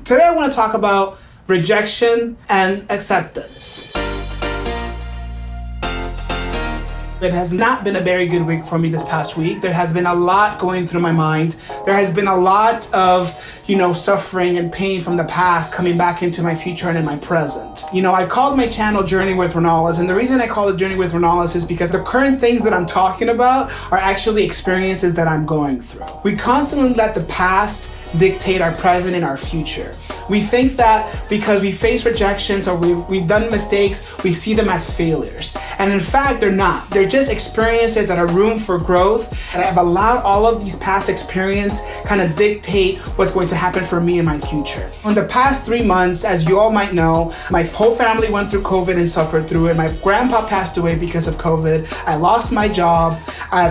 Today I want to talk about rejection and acceptance. It has not been a very good week for me this past week. There has been a lot going through my mind. There has been a lot of, suffering and pain from the past coming back into my future and in my present. I called my channel Journey with Ronalds, and the reason I call it Journey with Ronalds is because the current things that I'm talking about are actually experiences that I'm going through. We constantly let the past dictate our present and our future. We think that because we face rejections or we've done mistakes, we see them as failures. And in fact, they're not. They're just experiences that are room for growth. And I've allowed all of these past experiences kind of dictate what's going to happen for me in my future. In the past 3 months, as you all might know, my whole family went through COVID and suffered through it. My grandpa passed away because of COVID. I lost my job.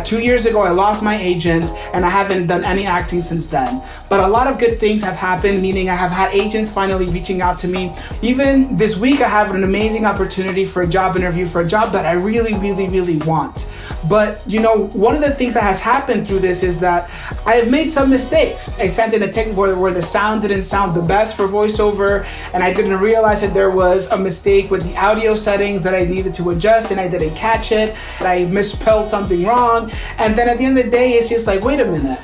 2 years ago, I lost my agent, and I haven't done any acting since then. But a lot of good things have happened, meaning I have had agents finally reaching out to me. Even this week, I have an amazing opportunity for a job interview for a job that I really, really, really want. But, one of the things that has happened through this is that I have made some mistakes. I sent in a tape where the sound didn't sound the best for voiceover, and I didn't realize that there was a mistake with the audio settings that I needed to adjust, and I didn't catch it, and I misspelled something wrong. And then at the end of the day, it's just like, wait a minute.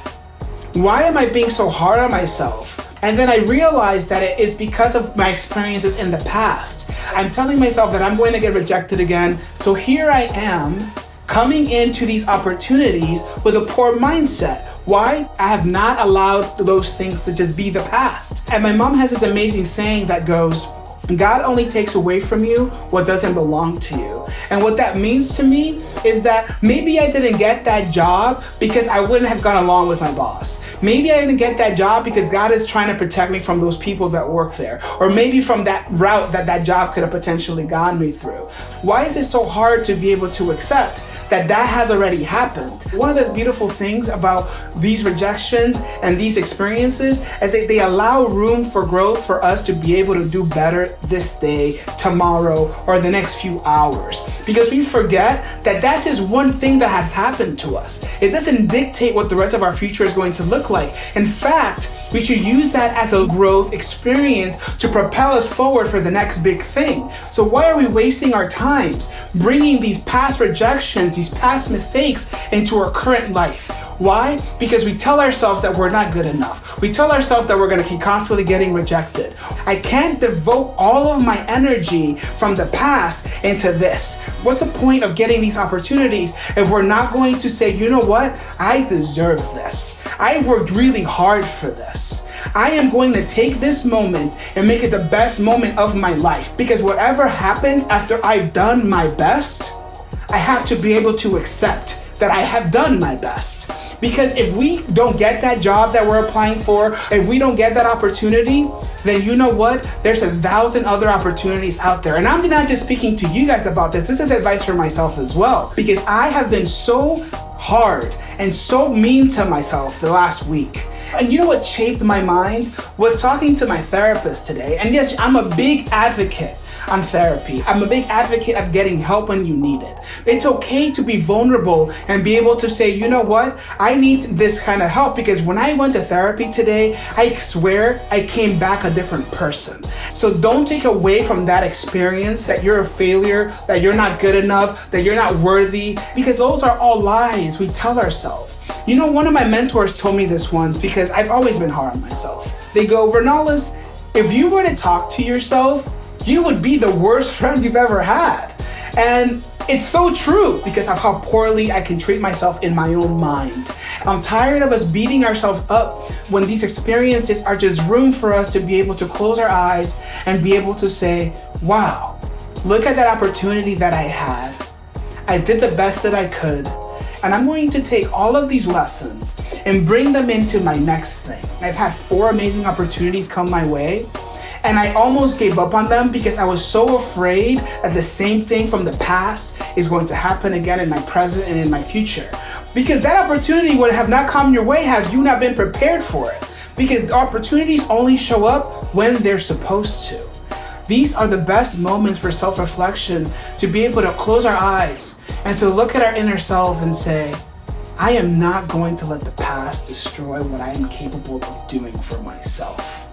Why am I being so hard on myself? And then I realized that it is because of my experiences in the past. I'm telling myself that I'm going to get rejected again. So here I am coming into these opportunities with a poor mindset. Why? I have not allowed those things to just be the past. And my mom has this amazing saying that goes, God only takes away from you what doesn't belong to you. And what that means to me is that maybe I didn't get that job because I wouldn't have gone along with my boss. Maybe I didn't get that job because God is trying to protect me from those people that work there. Or maybe from that route that job could have potentially gotten me through. Why is it so hard to be able to accept that has already happened? One of the beautiful things about these rejections and these experiences is that they allow room for growth for us to be able to do better this day, tomorrow, or the next few hours. Because we forget that that's just one thing that has happened to us. It doesn't dictate what the rest of our future is going to look like. In fact, we should use that as a growth experience to propel us forward for the next big thing. So why are we wasting our times bringing these past rejections, these past mistakes into our current life? Why? Because we tell ourselves that we're not good enough. We tell ourselves that we're going to keep constantly getting rejected. I can't devote all of my energy from the past into this. What's the point of getting these opportunities if we're not going to say, you know what? I deserve this. I worked really hard for this. I am going to take this moment and make it the best moment of my life. Because whatever happens after I've done my best, I have to be able to accept that I have done my best. Because if we don't get that job that we're applying for, if we don't get that opportunity, then you know what? There's 1,000 other opportunities out there. And I'm not just speaking to you guys about this. This is advice for myself as well. Because I have been so hard and so mean to myself the last week. And you know what shaped my mind? Was talking to my therapist today. And yes, I'm a big advocate on therapy. I'm a big advocate of getting help when you need it. It's okay to be vulnerable and be able to say, you know what? I need this kind of help, because when I went to therapy today, I swear I came back a different person. So don't take away from that experience that you're a failure, that you're not good enough, that you're not worthy, because those are all lies we tell ourselves. One of my mentors told me this once, because I've always been hard on myself. They go, Ronalds, if you were to talk to yourself, you would be the worst friend you've ever had. And it's so true because of how poorly I can treat myself in my own mind. I'm tired of us beating ourselves up when these experiences are just room for us to be able to close our eyes and be able to say, wow, look at that opportunity that I had. I did the best that I could. And I'm going to take all of these lessons and bring them into my next thing. I've had 4 amazing opportunities come my way. And I almost gave up on them because I was so afraid that the same thing from the past is going to happen again in my present and in my future. Because that opportunity would have not come your way had you not been prepared for it. Because the opportunities only show up when they're supposed to. These are the best moments for self-reflection, to be able to close our eyes and to look at our inner selves and say, I am not going to let the past destroy what I am capable of doing for myself.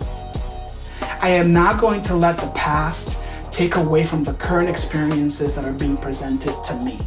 I am not going to let the past take away from the current experiences that are being presented to me.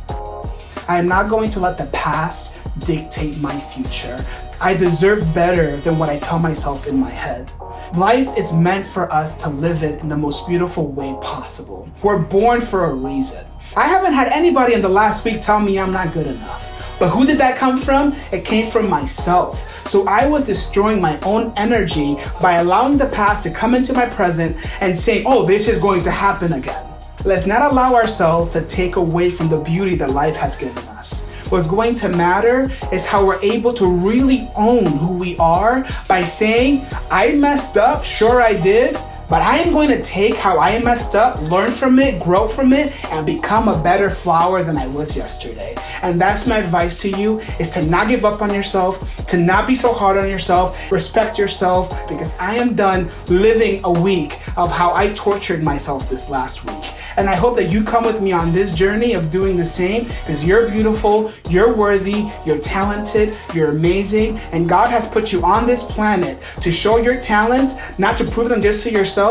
I am not going to let the past dictate my future. I deserve better than what I tell myself in my head. Life is meant for us to live it in the most beautiful way possible. We're born for a reason. I haven't had anybody in the last week tell me I'm not good enough. But who did that come from? It came from myself. So I was destroying my own energy by allowing the past to come into my present and saying, oh, this is going to happen again. Let's not allow ourselves to take away from the beauty that life has given us. What's going to matter is how we're able to really own who we are by saying, I messed up, sure I did, but I am going to take how I messed up, learn from it, grow from it, and become a better flower than I was yesterday. And that's my advice to you, is to not give up on yourself, to not be so hard on yourself, respect yourself, because I am done living a week of how I tortured myself this last week. And I hope that you come with me on this journey of doing the same, because you're beautiful, you're worthy, you're talented, you're amazing, and God has put you on this planet to show your talents, not to prove them just to yourself,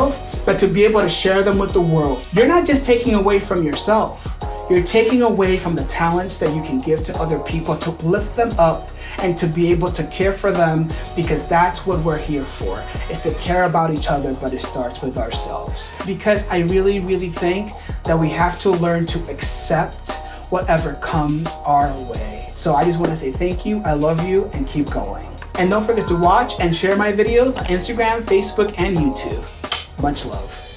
but to be able to share them with the world. You're not just taking away from yourself. You're taking away from the talents that you can give to other people to lift them up and to be able to care for them, because that's what we're here for, is to care about each other, but it starts with ourselves. Because I really, really think that we have to learn to accept whatever comes our way. So I just want to say thank you, I love you, and keep going. And don't forget to watch and share my videos on Instagram, Facebook, and YouTube. Much love.